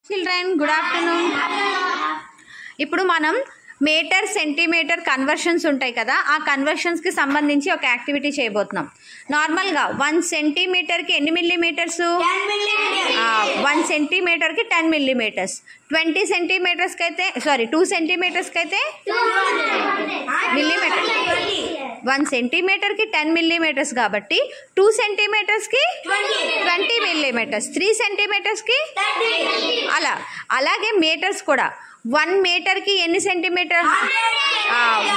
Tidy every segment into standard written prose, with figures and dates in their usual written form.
Children good afternoon. ఇప్పుడు మనం metre centimetre conversions ఉంటాయి కదా, ఆ కన్వర్షన్స్కి సంబంధించి ఒక యాక్టివిటీ చేయబోతున్నాం. నార్మల్గా 1 సెంటీమీటర్కి ఎన్ని మిల్లీమీటర్స్? 1 సెంటీమీటర్కి 10 మిల్లీమీటర్స్. 20 సెంటీమీటర్స్కి అయితే 2 సెంటీమీటర్స్కి అయితే మిల్లీమీటర్. 1 సెంటీమీటర్కి 10 మిల్లీమీటర్స్ కాబట్టి 2 సెంటీమీటర్స్కి 20 మిల్లీమీటర్స్, 3 సెంటీమీటర్స్కి అలా. అలాగే మీటర్స్ కూడా 1 మీటర్కి ఎన్ని సెంటీమీటర్?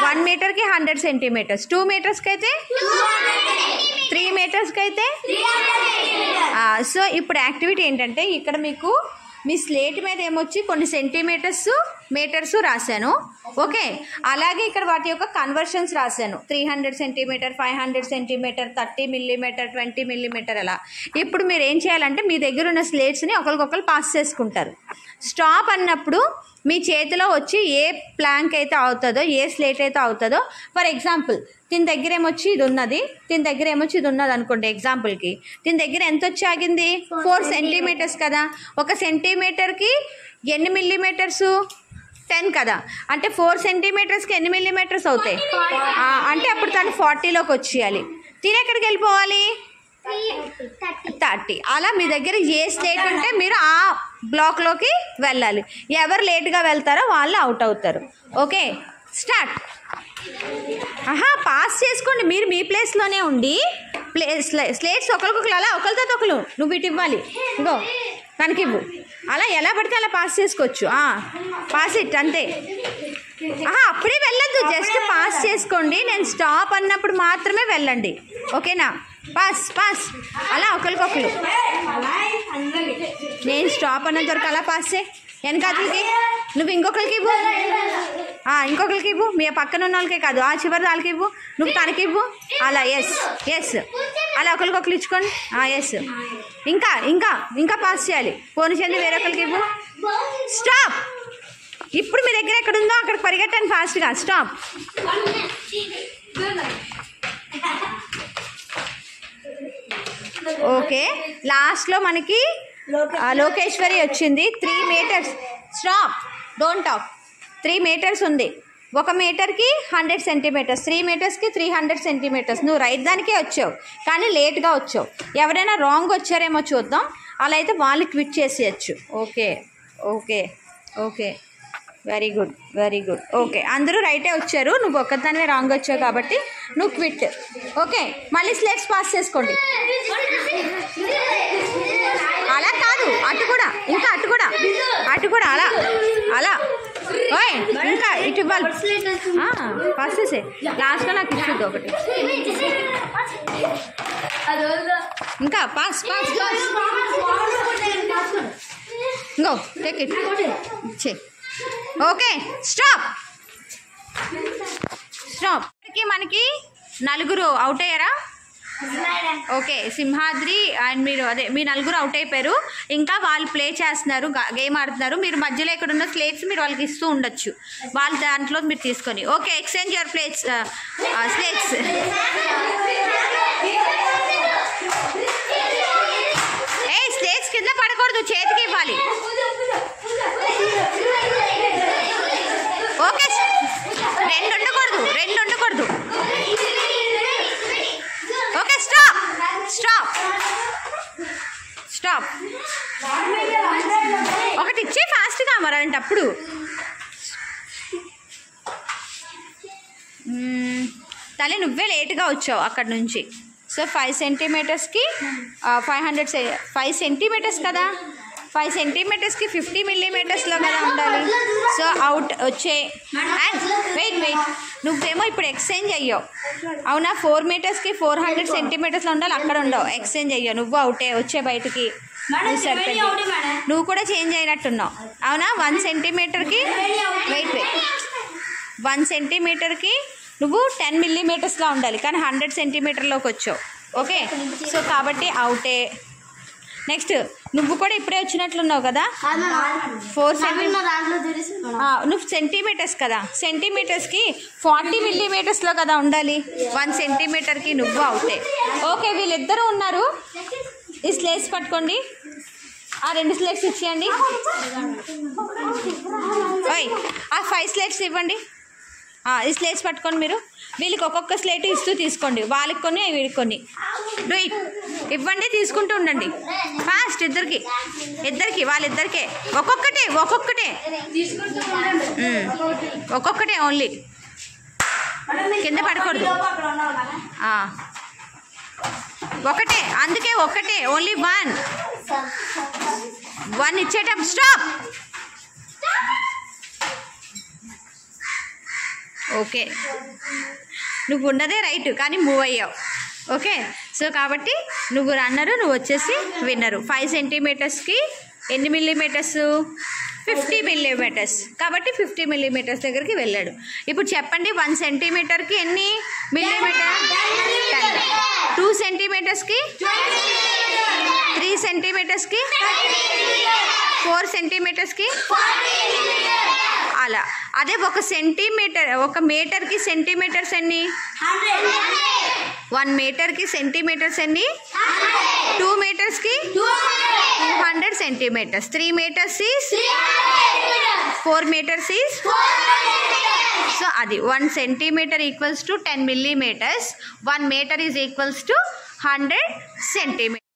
1 మీటర్కి 100 సెంటీమీటర్స్. 2 మీటర్స్కి అయితే 3 మీటర్స్కి అయితే. సో ఇప్పుడు యాక్టివిటీ ఏంటంటే, ఇక్కడ మీకు మీ స్లేట్ మీద ఏమొచ్చి కొన్ని సెంటీమీటర్స్ మీటర్స్ రాశాను. ఓకే, అలాగే ఇక్కడ వాటి యొక్క కన్వర్షన్స్ రాశాను. 300 సెంటీమీటర్, 500 సెంటీమీటర్, 30 మిల్లీమీటర్, 20 మిల్లీమీటర్ అలా. ఇప్పుడు మీరు ఏం చేయాలంటే, మీ దగ్గర ఉన్న స్లేట్స్ని ఒకరికొకరు పాస్ చేసుకుంటారు. స్టాప్ అన్నప్పుడు మీ చేతిలో వచ్చి ఏ ప్లాంక్ అయితే అవుతుందో, ఏ స్లేట్ అయితే అవుతుందో, ఫర్ ఎగ్జాంపుల్ దీని దగ్గర ఏమొచ్చి ఇది ఉన్నది, దీని దగ్గర ఏమొచ్చి ఇది ఉన్నది అనుకోండి ఎగ్జాంపుల్కి. దీని దగ్గర ఎంత వచ్చి ఆగింది? 4 సెంటీమీటర్స్ కదా. 1 సెంటీమీటర్కి ఎన్ని మిల్లీమీటర్సు? 10 కదా. అంటే 4 సెంటీమీటర్స్కి ఎన్ని మిల్లీమీటర్స్ అవుతాయి? అంటే అప్పుడు తను 40లోకి వచ్చేయాలి. తిని ఎక్కడికి వెళ్ళిపోవాలి? 30. అలా మీ దగ్గర ఏ స్లేట్ ఉంటే మీరు ఆ బ్లాక్లోకి వెళ్ళాలి. ఎవరు లేట్గా వెళ్తారో వాళ్ళు అవుట్ అవుతారు. Okay, start. పాస్ చేసుకోండి. మీరు మీ ప్లేస్లోనే ఉండి స్లేట్స్ ఒకరికొకరు అలా ఒకరితో ఒకరు నువ్వు ఇటు ఇవ్వాలి, ఇంకో తనకి ఇవ్వు. అలా ఎలా పడితే అలా పాస్ చేసుకోవచ్చు. పాస్ ఇట్ అంతే. అప్పుడే వెళ్ళొద్దు, జస్ట్ పాస్ చేసుకోండి. నేను స్టాప్ అన్నప్పుడు మాత్రమే వెళ్ళండి. ఓకేనా? పాస్ పాస్ అలా ఒకరికొకరు. నేను స్టాప్ అన్నంత వరకు అలా పాస్ చేయి. వెనకాతలకి నువ్వు ఇంకొకరికి ఇవ్వు, ఇంకొకరికి ఇవ్వు. మీ పక్కన ఉన్న వాళ్ళకే కాదు, ఆ చివరి వాళ్ళకి ఇవ్వు, నువ్వు తనకి ఇవ్వు. అలా ఎస్ ఎస్ అలా ఒకరికొకరు ఇచ్చుకోండి. ఎస్. ఇంకా ఇంకా ఇంకా పాస్ చేయాలి. పోనీ చెంది వేరొకరికి ఇవ్వు. స్టాప్. ఇప్పుడు మీ దగ్గర ఎక్కడ ఉందో అక్కడికి పరిగెట్టండి ఫాస్ట్గా. స్టాప్. ఓకే, లాస్ట్లో మనకి లోకేశ్వరి వచ్చింది. 3 metres. Stop, don't talk. 3 metres ఉంది. 1 మీటర్కి 100 సెంటీమీటర్స్, 3 మీటర్స్కి 300 సెంటీమీటర్స్. నువ్వు రైట్ దానికే వచ్చావు కానీ లేట్గా వచ్చావు. ఎవరైనా రాంగ్ వచ్చారేమో చూద్దాం. అలా అయితే వాళ్ళు క్విట్ చేసేయచ్చు. Okay okay okay, very good very good. Okay, అందరూ రైటే వచ్చారు, నువ్వు ఒక్కదానివే రాంగ్ వచ్చావు కాబట్టి నువ్వు క్విట్. ఓకే, మళ్ళీ స్లేట్స్ పాస్ చేసుకోండి. అలా కాదు, అటు కూడా, ఇంకా అటు కూడా, అటు కూడా అలా అలా. ఓయ్ ఇంకా ఇటు ఇవ్వాలి. పాస్ చేసే. లాస్ట్లో నాకు ఇచ్చుద్దు ఒకటి. ఇంకా పాస్ పాస్ పాస్. ఇంకో టేక్ ఇట్ ఇచ్చే. Okay, stop stop. మనకి 4 అవుట్ అయ్యారా? ఓకే, సింహాద్రి అండ్ మీరు మీ 4 అవుట్ అయిపోయారు. ఇంకా వాళ్ళు ప్లే చేస్తున్నారు, గేమ్ ఆడుతున్నారు. మీరు మధ్యలో ఎక్కడ ఉన్న స్లేట్స్ మీరు వాళ్ళకి ఇస్తూ ఉండొచ్చు, వాళ్ళ దాంట్లో మీరు తీసుకొని. Okay, exchange your plates slates. Slates కింద పడకూడదు, చేతికి ఇవ్వాలి. ఓకే, 2 ఉండకూడదు. Okay, stop stop stop. ఒకటి ఇచ్చే ఫాస్ట్గా మరి అలాంటప్పుడు. తల్లి నువ్వే లేట్గా వచ్చావు అక్కడ నుంచి. సో 5 సెంటీమీటర్స్కి 5 సెంటీమీటర్స్ కదా, 5 సెంటీమీటర్స్కి 50 మిల్లీమీటర్స్లో కదా ఉండాలి. సో అవుట్ వచ్చే. అండ్ వెయిట్ నువ్వేమో ఇప్పుడు ఎక్స్చేంజ్ అయ్యావు, అవునా? 4 మీటర్స్కి 400 సెంటీమీటర్స్లో ఉండాలి, అక్కడ ఉండవు. ఎక్స్చేంజ్ అయ్యావు, నువ్వు అవుటే. వచ్చే బయటికి నువ్వు కూడా చేంజ్ అయినట్టున్నావు, అవునా? 1 సెంటీమీటర్కి 1 సెంటీమీటర్కి నువ్వు 10 మిల్లీమీటర్స్లో ఉండాలి కానీ 100 సెంటీమీటర్లోకి వచ్చావు. ఓకే, సో కాబట్టి అవుటే. నెక్స్ట్ నువ్వు కూడా ఇప్పుడే వచ్చినట్లున్నావు కదా, 4 సెంటీమీటర్స్. నువ్వు సెంటీమీటర్స్ కదా, సెంటీమీటర్స్కి 40 మిల్లీమీటర్స్లో కదా ఉండాలి. 1 సెంటీమీటర్కి నువ్వు అవుతే. ఓకే, వీళ్ళిద్దరూ ఉన్నారు. ఈ స్లేట్స్ పట్టుకోండి. ఆ 2 స్లేట్స్ ఇచ్చేయండి. ఓయ్ ఆ 5 స్లేట్స్ ఇవ్వండి. ఈ స్లేట్స్ పట్టుకోండి మీరు. వీళ్ళకి ఒక్కొక్క స్లేట్ ఇస్తూ తీసుకోండి. వాళ్ళకి కొన్ని వీళ్ళకి కొన్ని. Do it. ఇవ్వండి, తీసుకుంటూ ఉండండి. ఫాస్ట్ ఇద్దరికి వాళ్ళిద్దరికే ఒక్కొక్కటే ఓన్లీ. కింద పడకూడదు. ఒకటే, అందుకే ఒక్కటే, ఓన్లీ 1 ఇచ్చేటప్పుడు స్టాప్. ఓకే, నువ్వు ఉన్నదే రైట్ కానీ మూవ్ అయ్యావు. ఓకే, సో కాబట్టి నువ్వు రన్నరు, నువ్వు వచ్చేసి విన్నరు. 5 సెంటీమీటర్స్కి ఎన్ని మిల్లీమీటర్స్? 50 మిల్లీమీటర్స్. కాబట్టి 50 మిల్లీమీటర్స్ దగ్గరికి వెళ్ళాడు. ఇప్పుడు చెప్పండి, 1 సెంటీమీటర్కి ఎన్ని మిల్లీమీటర్? 10. 2 సెంటీమీటర్స్కి 3 సెంటీమీటర్స్కి 4 సెంటీమీటర్స్కి అలా. అదే ఒక మీటర్కి సెంటీమీటర్స్ ఎన్ని? 1 మీటర్కి సెంటీమీటర్స్ ఎన్ని? 2 మీటర్స్కి 200 centimetres. 3 metres is 4 metres is. So అది 1 centimetre equals to 10 millimetres. 1 metre is equals to 100 centimetre.